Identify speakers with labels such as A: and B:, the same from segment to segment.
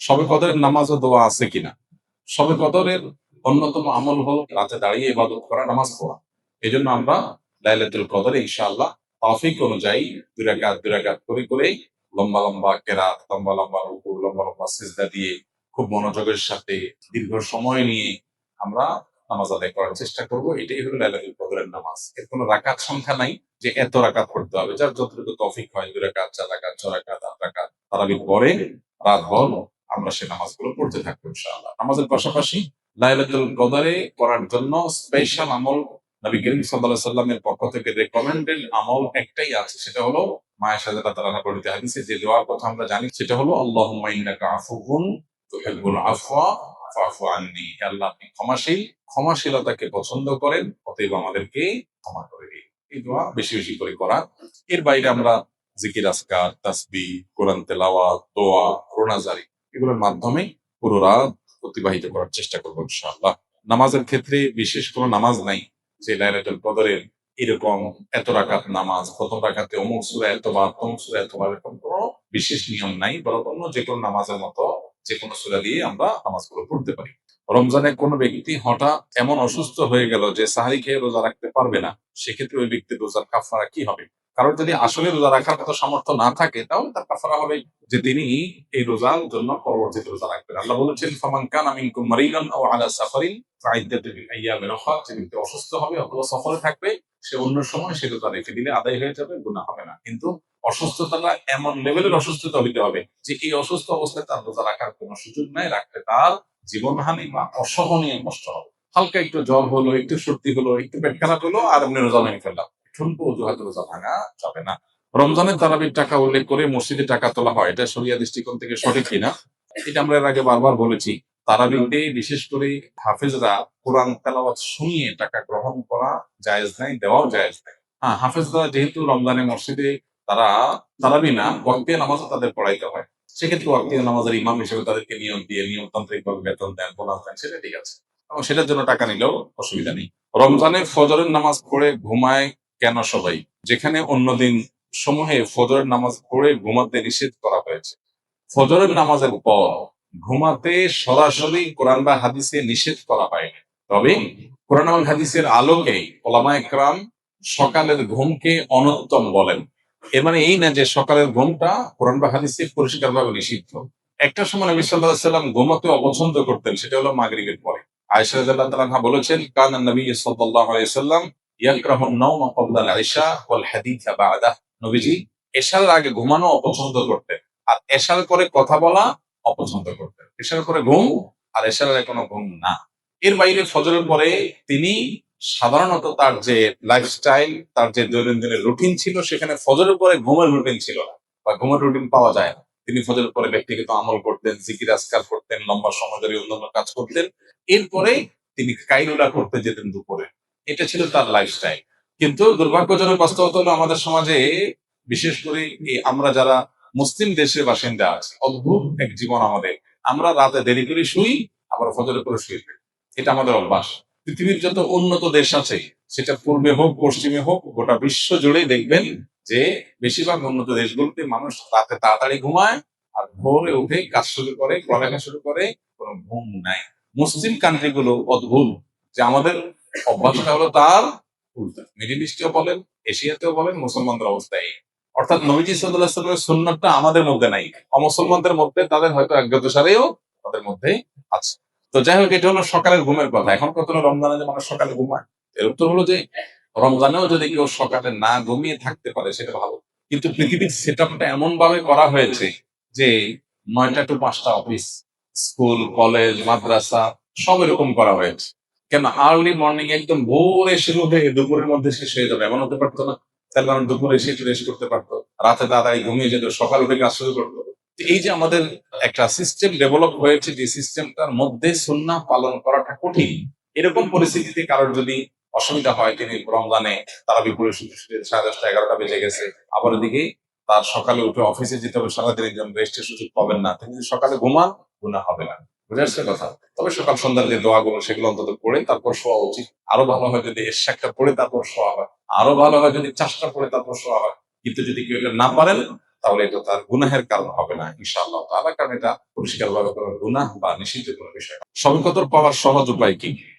A: শবে কদরের নামাজ ও দোয়া আছে কিনা? শবে কদরের অন্যতম আমল হলো রাতে দাঁড়িয়ে ইবাদত করা, নামাজ পড়া। এই জন্য আমরা লাইলাতুল কদরে ইনশাআল্লাহ তৌফিক অনুযায়ী দুই রাকাত করে করে লম্বা লম্বা কেরাত, লম্বা লম্বা রুকু, লম্বা লম্বা সিজদা দিয়ে খুব মনোযোগের সাথে দীর্ঘ সময় নিয়ে আমরা নামাজ আদায় করার চেষ্টা করব। এটাই হলো লাইলাতুল কদরের নামাজ। এর কোনো রাকাত সংখ্যা নাই যে এত রাকাত পড়তে হবে। যার যতটুকু তৌফিক হয় 2 রাকাত, 4 রাকাত, 6 রাকাত, 8 রাকাত তারাবির পরে রাতভর আমরা সেই নামাজগুলো পড়তে থাকবো ইনশাআল্লাহ। নামাজের পাশাপাশি লাইলাতুল কদরে করার জন্য স্পেশাল আমল নবী করিম সাল্লাল্লাহু আলাইহি সাল্লামের পক্ষ থেকে রেকমেন্ডেড আমল একটাই আছে, সেটা হলো মা আয়েশা রাদিয়াল্লাহু তাআলা আনহা বর্ণিত হাদিসে যে দোয়ার কথা আমরা জানি সেটা হলো আল্লাহুম্মা ইন্নাকা আফুউন তুহিব্বুল আফওয়া ফাফু আন্নি। হে আল্লাহ, আপনি ক্ষমাশীল, ক্ষমাশীলতাকে পছন্দ করেন, অতএব আমাদেরকে ক্ষমা করে দিন। এই দোয়া বেশি বেশি করে করা। এর বাইরে আমরা জিকির, আজকার, তাসবিহ, কোরআন তেলাওয়াত, দোয়া, রোনাজারি এগুলোর মাধ্যমে পুরো রাত অতিবাহিত করার চেষ্টা করবো ইনশাআল্লাহ। নামাজের ক্ষেত্রে বিশেষ কোনো নামাজ নাই যে লাইলাতুল কদরের এরকম এত রাকাত নামাজ, প্রথম রাকাতে অমুক সূরা এতবার, তমুক সূরা এতবার, এরকম কোনো বিশেষ নিয়ম নাই। বরং অন্য যে কোনো নামাজের মতো যে কোনো সূরা দিয়ে আমরা নামাজগুলো পড়তে পারি। রমজানে কোনো ব্যক্তি হঠাৎ এমন অসুস্থ হয়ে গেল যে সাহারি খেয়ে রোজা রাখতে পারবে না, সেক্ষেত্রে ওই ব্যক্তির রোজার কাফারা কি হবে? কারণ যদি আসলে রোজা রাখার মতো সামর্থ্য না থাকে তাহলে তার কাফারা হবে যে তিনি এই রোজার জন্য পরবর্তীতে রোজা রাখবেন। আল্লাহ বলেছেন ফামান কানা মিনকুম মারিদান আও আলা সাফারিন ফাইদ্দাতুন মিন আইয়ামিন উখরা। যে ব্যক্তি অসুস্থ হবে অথবা সফরে থাকবে সে অন্য সময় সে রোজা রেখে দিলে আদায় হয়ে যাবে, গুনাহ হবে না। কিন্তু অসুস্থতাটা এমন লেভেলের অসুস্থতা হইতে হবে যে এই অসুস্থ অবস্থায় তার রোজা রাখার কোনো সুযোগ নাই, রাখলে তার জীবনহানি বা অসহনীয় কষ্ট হবে। হালকা একটু জ্বর হলো, একটু সর্দি হলো, একটু পেট খারাপ হলো আর এমনি রোজা ভেঙে ফেললাম, ঠুনকো অজুহাতে রোজা ভাঙা যাবে না। রমজানের তারাবির টাকা উল্লেখ করে মসজিদে টাকা তোলা হয়, এটা শরিয়া দৃষ্টিকোণ থেকে সঠিক কিনা এটা আমরা এর আগে বারবার বলেছি। তারাবিতে বিশেষ করে হাফেজরা কোরআন তেলাওয়াত শুনিয়ে টাকা গ্রহণ করা জায়েজ নাই, দেওয়াও জায়েজ নাই। হ্যাঁ, হাফেজরা যেহেতু রমজানে মসজিদে তারা তারাবি না ওয়াক্তিয়া নামাজও তাদের পড়াইতে হয়, সেক্ষেত্রে ওয়াক্তিয়া নামাজের ইমাম হিসেবে তাদেরকে নিয়োগ দিয়ে নিয়মতান্ত্রিক ভাবে বেতন দেন, বোনাস দেন, সেটা ঠিক আছে এবং সেটার জন্য টাকা নিলেও অসুবিধা নেই। রমজানে ফজরের নামাজ পড়ে ঘুমায় কেন সবাই, যেখানে অন্যদিন সমূহে ফজরের নামাজ পড়ে ঘুমাতে নিষেধ করা হয়েছে? ফজরের নামাজের পর ঘুমাতে সরাসরি কোরআন বা হাদিসে নিষেধ করা হয়, তবে কোরআন এবং হাদিসের আলোকে ওলামায়ে কেরাম সকালের ঘুমকে অনুত্তম বলেন। এর মানে এই না যে সকালের ঘুমটা কোরআন বা হাদিসে পরিষ্কারভাবে নিষিদ্ধ। একটা সময় নবী সাল্লাল্লাহু আলাইহি ওয়াসাল্লাম ঘুমাতে অপছন্দ করতেন, সেটা হলো মাগরিবের পরে। আয়েশা রাদিয়াল্লাহু তাআলা আনহা বলেছেন কানা নবী সাল্লাল্লাহু আলাইহি ওয়াসাল্লাম ইয়াকরাহু আন-নাওমা ক্বাবলা আল-ইশা ওয়াল হাদিসা বা'দাহ। নবীজি এশার আগে ঘুমানো অপছন্দ করতেন আর এশার পরে কথা বলা অপছন্দ করতেন। এশার পরে ঘুম আর এশার আগে কোনো ঘুম না। এর বাইরে ফজরের পরে তিনি সাধারণত তার যে লাইফস্টাইল, তার যে দৈনন্দিনের রুটিন ছিল সেখানে ফজরের পরে ঘুমের রুটিন ছিল না বা ঘুমের রুটিন পাওয়া যায় না। তিনি ফজরের পরে ব্যক্তিগত আমল করতেন, জিকির আজকার করতেন, লম্বা সময় ধরে অন্যান্য কাজ করতেন। এরপরে তিনি কাইলুলা করতে যেতেন দুপুরে। এটা ছিল তার লাইফস্টাইল। কিন্তু দুর্ভাগ্যজনক বাস্তবতা হলো আমাদের সমাজে বিশেষ করে আমরা যারা মুসলিম দেশের বাসিন্দা আছি, অদ্ভুত এক জীবন আমাদের। আমরা রাতে দেরি করে শুই, আবার ফজরের পরে শুয়ে থাকি। এটা আমাদের অভ্যাস। পৃথিবীর যত উন্নত দেশ আছে, সেটা পূর্বে হোক পশ্চিমে হোক, গোটা বিশ্ব জুড়েই দেখবেন যে বেশিরভাগ উন্নত দেশগুলোতে মানুষ রাতে তাড়াতাড়ি ঘুমায় আর ভোরে উঠে কাজ শুরু করে, পড়ালেখা শুরু করে, কোনো ঘুম নাই। মুসলিম কান্ট্রি গুলো অদ্ভুত যে আমাদের অভ্যাসটা হলো তার উল্টা। মিডিল ইস্টেও বলেন, এশিয়াতেও বলেন, মুসলমানদের অবস্থায় অর্থাৎ নবীজি সাল্লাল্লাহু আলাইহি ওয়াসাল্লামের সুন্নাতটা আমাদের মধ্যে নাই, অমুসলমানদের মধ্যে তাদের হয়তো অজ্ঞাতসারেও তাদের মধ্যে আছে। তো যাই হোক, এটা হলো সকালের ঘুমের কথা। এখন কত রমজানে যে মানুষ সকালে ঘুমায়, এর উত্তর হলো যে রমজানেও যদি কেউ সকালে না ঘুমিয়ে থাকতে পারে সেটা ভালো। কিন্তু পৃথিবীর সেট আপটা এমন ভাবে করা হয়েছে যে 9টা to 5টা অফিস, স্কুল, কলেজ, মাদ্রাসা সব এরকম করা হয়েছে। কেন আর্লি মর্নিং একদম ভোরে শুরু হয়ে দুপুরের মধ্যে শেষ হয়ে যাবে এমন হতে পারতো না? তার কারণ দুপুরে এসে একটু রেস্ট করতে পারতো, রাতে তাড়াতাড়ি ঘুমিয়ে যেত, সকাল উঠে কাজ শুরু করতো। তো এই যে আমাদের একটা সিস্টেম ডেভেলপ হয়েছে, যে সিস্টেমটার মধ্যে সুন্নাহ পালন করাটা কঠিন, এরকম পরিস্থিতিতে কারোর যদি অসুবিধা হয়, তিনি রমজানে তারাবি পড়ে শুতে শুতে 10:30 11টা বেজে গেছে, আবার ওদিকে তার সকালে উঠে অফিসে যেতে হবে, সারাদিন একজন রেস্টের সুযোগ পাবেন না, তিনি যদি সকালে ঘুমান গুনাহ হবে না। বুঝে আসছে কথা? তবে সকাল সন্ধ্যার যে দোয়াগুলো সেগুলো অন্তত পড়ে তারপর শোয়া উচিত। আরো ভালো হয় যদি এশাকটা পড়ে তারপর শোয়া হয়, আরো ভালো হয় যদি চাষটা পড়ে তারপর শোয়া হয়। কিন্তু যদি কেউ এটা না পারেন তাহলে এটা তার গুনাহের কারণ হবে না ইনশাআল্লাহ তাআলা, কারণ এটা পরিষ্কারভাবে কোনো গুনাহ বা নিষিদ্ধ কোনো বিষয় না। শবে কদর পাওয়ার সহজ উপায় কি?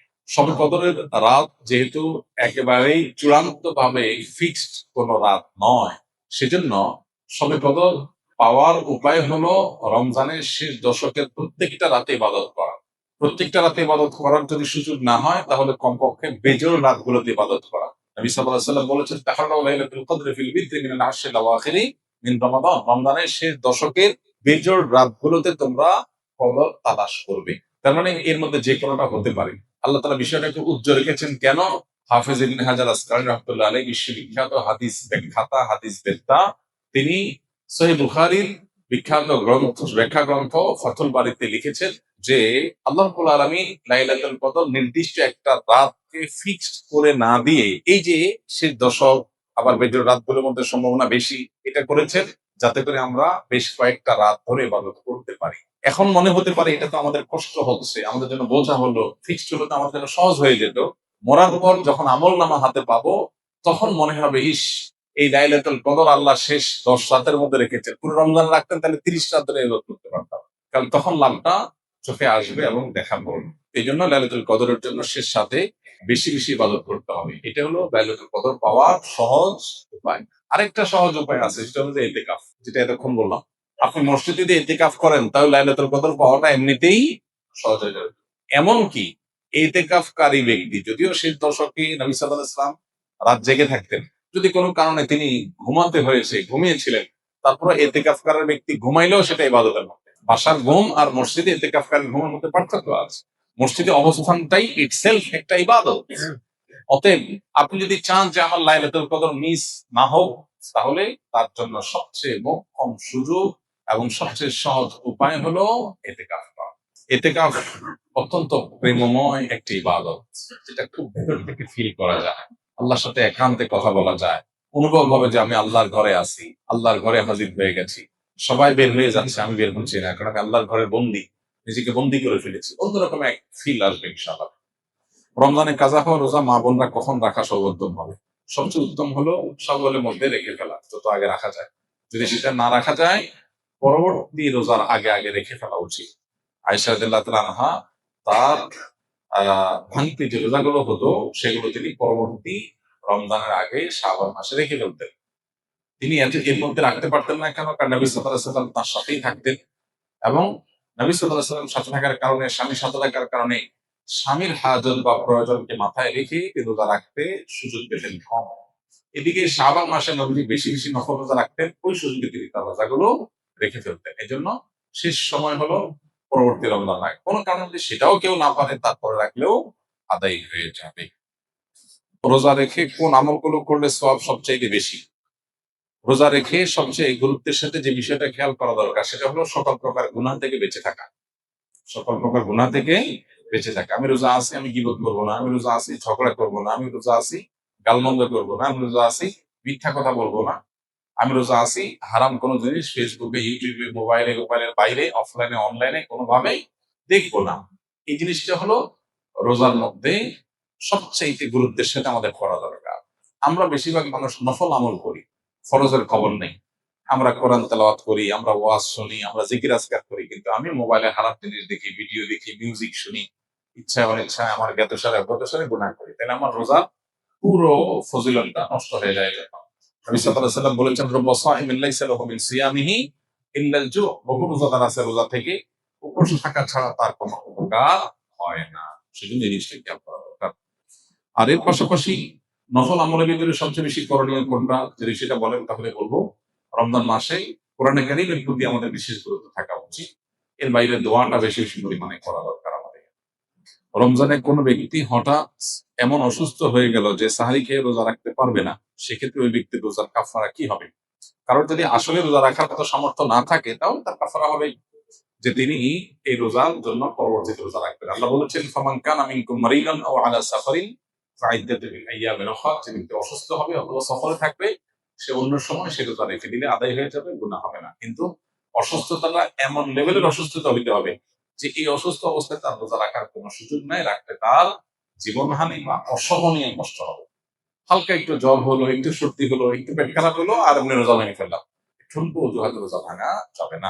A: শবে কদরের রাত যেহেতু একেবারেই চূড়ান্ত ভাবে ফিক্সড কোনো রাত নয়, সেজন্য শবে কদর পাওয়ার উপায় হলো রমজানের শেষ দশকের প্রত্যেকটা রাতে ইবাদত করা। প্রত্যেকটা রাতে ইবাদত করার যদি সুযোগ না হয়, তাহলে কমপক্ষে বেজোড় রাতগুলোতে ইবাদত করা। নবী সাল্লাল্লাহু আলাইহি ওয়াসাল্লাম বলেছেন, তাহাররাউ লাইলাতুল কদরি ফিল বিদরি মিনাল আশরিল আওয়াখিরি মিন রমাদান। রমজানের শেষ দশকের বেজোড় রাতগুলোতে তোমরা কদর তালাশ করবে। তার মানে এর মধ্যে যে কোনোটা হতে পারে। আল্লাহ তাআলা বিষয়টা একটু উজ্জ্বল রেখেছেন কেন? হাফেজ ইবনে হাজার আসকালানী রাহমাতুল্লাহ আলাইহি বিশ্ববিখ্যাত হাদিস ব্যাখ্যাতা, হাদিস বেত্তা, তিনি সহিহ বুখারীর বিখ্যাত গ্রন্থ ব্যাখ্যা গ্রন্থ ফাথুল বারীতে লিখেছেন যে আল্লাহ রাব্বুল আলামিন লাইলাতুল কদর নির্দিষ্ট একটা রাতকে ফিক্সড করে না দিয়ে, এই যে শেষ দশক আবার বেজোড় রাতগুলোর মধ্যে সম্ভাবনা বেশি, এটা করেছেন যাতে করে আমরা বেশ কয়েকটা রাত ধরে ইবাদত করতে পারি। এখন মনে হতে পারে এটা তো আমাদের কষ্ট হচ্ছে, আমাদের জন্য বোঝা হলো, ফিক্সড হলে তো আমাদের জন্য সহজ হয়ে যেত। মরার পর যখন আমলনামা হাতে পাবো, তখন মনে হবে ইস, এই লাইলাতুল কদর আল্লাহ শেষ 10 রাতের মধ্যে রেখেছেন। পুরো রমজান রাখতেন তাহলে 30 রাত ধরে ইবাদত করতে পারতাম। কারণ তখন লাভটা চোখে আসবে এবং দেখা পড়বে। এই জন্য লাইলাতুল কদরের জন্য শেষ সাথে বেশি বেশি ইবাদত করতে হবে। এটা হলো লাইলাতুল কদর পাওয়ার সহজ উপায়। আরেকটা সহজ উপায় আছে, সেটা হলো যে ইতিকাফ, যেটা এতক্ষণ বললাম। আপনি মসজিদে যদি ইতিকাফ করেন, তাহলে লাইলাতুল কদর পাওয়াটা এমনিতেই সহজ হয়ে যাবে। এমনকি ইতিকাফকারী ব্যক্তি, যদিও শেষ দশকে নবী সাল্লাল্লাহু আলাইহি ওয়াসাল্লাম রাত জেগে থাকতেন, যদি কোনো কারণে তিনি ঘুমাতে হয়েছে, ঘুমিয়েছিলেন, তারপরে ইতিকাফকারী ব্যক্তি ঘুমাইলেও সেটা ইবাদতের মধ্যে। বাসার ঘুম আর মসজিদে ইতিকাফকারী ঘুমের মধ্যে পার্থক্য আছে। মসজিদে অবস্থানটাই ইটসেলফ একটা ইবাদত। অতএব আপনি যদি চান যে আমার লাইলাতুল কদর মিস না হোক, তাহলে তার জন্য সবচেয়ে মোক্ষম সুযোগ এবং সবচেয়ে সহজ উপায় হলো ইতিকাফ করা। ইতিকাফ অত্যন্ত প্রেমময় একটি ইবাদত, যেটা খুব ভেতর থেকে ফিল করা যায়। আল্লাহর সাথে একান্তে কথা বলা যায়। অনুভব হবে যে আমি আল্লাহর ঘরে আছি, আল্লাহর ঘরে হাজির হয়ে গেছি। সবাই বের হয়ে যাচ্ছে, আমি বের হচ্ছি না, কারণ আমি আল্লাহর ঘরে বন্দী, নিজেকে বন্দী করে ফেলেছি। অন্যরকম এক ফিল আসবে ইনশাআল্লাহ। রমজানে কাজা হওয়া রোজা মা বোনরা কখন রাখা সর্বোত্তম হবে? সবচেয়ে উত্তম হলো সওয়ালের মধ্যে রেখে ফেলা, যত আগে রাখা যায়। যদি সেটা না রাখা যায়, পরবর্তী রোজার আগে আগে রেখে ফেলা উচিত। আয়েশা রাদিয়াল্লাহু তাআলা আনহা তার ভাঙতি যে রোজাগুলো হতো, সেগুলো তিনি পরবর্তী রমজানের আগে শাবান মাসে রেখে ফেলতেন। তিনি এর মধ্যে রাখতে পারতেন না কেন? কারণ নবী সাল্লাল্লাহু আলাইহি ওয়াসাল্লাম তার সাথেই থাকতেন, এবং নবী সাল্লাল্লাহু আলাইহি ওয়াসাল্লাম সাথে থাকার কারণে, স্বামীর সাথে থাকার কারণে স্বামীর হাজত বা প্রয়োজনকে মাথায় রেখে তিনি রোজা রাখতে সুযোগ পেতেন কম। এদিকে শাবান মাসে নবী বেশি বেশি নফল রোজা রাখতেন, ওই সুযোগে তিনি তার রোজাগুলো রেখে ফেলতেন। এজন্য শেষ সময় হলো পরবর্তী রমজান রাখা। কোনো কারণে যদি সেটাও কেউ না পারে, তারপরে রাখলেও আদায় হয়ে যাবে। রোজা রেখে কোন আমলগুলো করলে সওয়াব সবচাইতে বেশি? রোজা রেখে সবচেয়ে গুরুত্বের সাথে যে বিষয়টা খেয়াল করা দরকার, সেটা হলো সকল প্রকার গুনাহ থেকে বেঁচে থাকা। সকল প্রকার গুনাহ থেকে বেঁচে থাকা। আমি রোজা আছি, আমি গীবত করব না। আমি রোজা আছি, ঝগড়া করব না। আমি রোজা আছি, গালমন্দ করব না। আমি রোজা আছি, মিথ্যা কথা বলবো না। আমি রোজা আছি, হারাম কোনো জিনিস ফেসবুকে, ইউটিউবে, মোবাইলের বাইরে, অফলাইনে, অনলাইনে কোনোভাবেই দেখবো না। এই জিনিসটা হলো রোজার মধ্যে সবচাইতে গুরুত্বের সাথে আমাদের করা দরকার। আমরা বেশিরভাগ মানুষ নফল আমল করি, ফরজের খবর নেই। আমরা কোরআন তেলাওয়াত করি, আমরা ওয়াজ শুনি, আমরা জিকির আজকার করি, কিন্তু আমি মোবাইলে হারাম জিনিস দেখি, ভিডিও দেখি, মিউজিক শুনি, ইচ্ছায় অনিচ্ছায় আমার জ্ঞাতসারে গুনাহ করি, তাহলে আমার রোজা পুরো ফজিলতটা নষ্ট হয়ে যায়। নবী সাল্লাল্লাহু আলাইহি ওয়াসাল্লাম বলেছেন, রব্বা সাইমিন লাইসা লাহু মিন সিয়ামিহি ইল্লাল জু'। বহু রোজাদার আছে, রোজা থেকে উপোস থাকা ছাড়া তার কোনো উপকার হয় না। সেজন্য এই জিনিসটা খেয়াল করা দরকার। আর এর পাশাপাশি নফল আমলের ভিতরে সবচেয়ে বেশি করণীয় কোনটা, যদি সেটা বলেন তাহলে বলবো রমজান মাসে কোরআনে কারীমের প্রতি আমাদের বিশেষ গুরুত্ব থাকা উচিত। এর বাইরে দোয়াটা বেশি বেশি পরিমাণে করা দরকার আমাদের। রমজানে কোনো ব্যক্তি হঠাৎ এমন অসুস্থ হয়ে গেল যে সাহারি খেয়ে রোজা রাখতে পারবে না, সেক্ষেত্রে ওই ব্যক্তির রোজার কাফারা কি হবে? কারণ যদি আসলে রোজা রাখার মতো সামর্থ্য না থাকে, তাহলে তার কাফারা হবে যে তিনি এই রোজার জন্য পরবর্তীতে রোজা রাখবেন। আল্লাহ বলেছেন, ফামান কানা মিনকুম মারিদান আও আলা সাফারিন ফাইদ্দাতুন মিন আইয়ামিন উখরা। যে ব্যক্তি অসুস্থ হবে অথবা সফরে থাকবে, সে অন্য সময় সে রোজা রেখে দিলে আদায় হয়ে যাবে, গুনাহ হবে না। কিন্তু অসুস্থতাটা এমন লেভেলের অসুস্থতা হইতে হবে যে এই অসুস্থ অবস্থায় তার রোজা রাখার কোনো সুযোগ নাই, রাখতে তার জীবনহানি বা অসহনীয় কষ্ট হবে। হালকা একটু জ্বর হলো, একটু সর্দি হলো, একটু পেট খারাপ হলো, আর এমনি রোজা ভেঙে ফেললাম, ঠুনকো অজুহাতে রোজা ভাঙা যাবে না।